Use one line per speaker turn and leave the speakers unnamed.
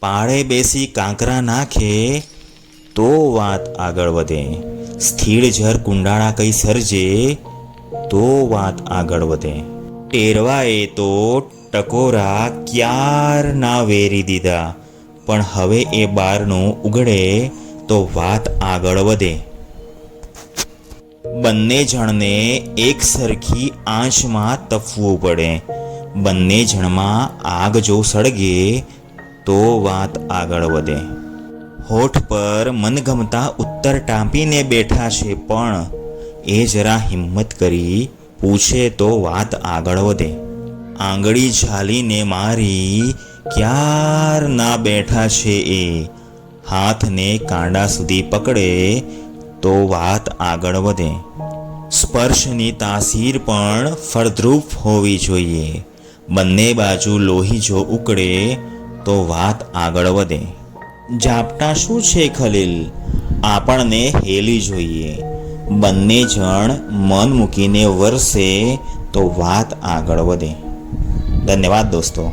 પાળે બેસી કાંકરા નાખે તો વાત આગળ વધે, સ્થિર જર કુંડાળા કઈ સર્જે તો વાત આગળ વધે. ટેરવાએ તો ટકોરા ક્યાર ના વેરી દીધા, પણ હવે એ બારણું ઉઘડે તો વાત આગળ વધે. બંને જણને એક સરખી આંચમાં તપવું પડે. બંને જણમાં આગ જો સળગે તો વાત આગળ વધે. હોઠ પર મનગમતા ઉત્તર ટાંપીને બેઠા છે, પણ એ જરા હિંમત કરી પૂછે તો વાત આગળ વધે. આંગળી ઝાલીને મારી ક્યારના બેઠા છે એ, હાથને કાંડા સુધી પકડે તો વાત આગળ વધે. સ્પર્શની તાસીર પણ ફળદ્રુપ હોવી જોઈએ. બંને બાજુ લોહી જો ઉકળે તો વાત આગળ વધે. ઝાપટા શું છે ખલીલ, આપણને હેલી જોઈએ. બંને જણ મન મૂકીને વરસે તો વાત આગળ વધે. ધન્યવાદ દોસ્તો.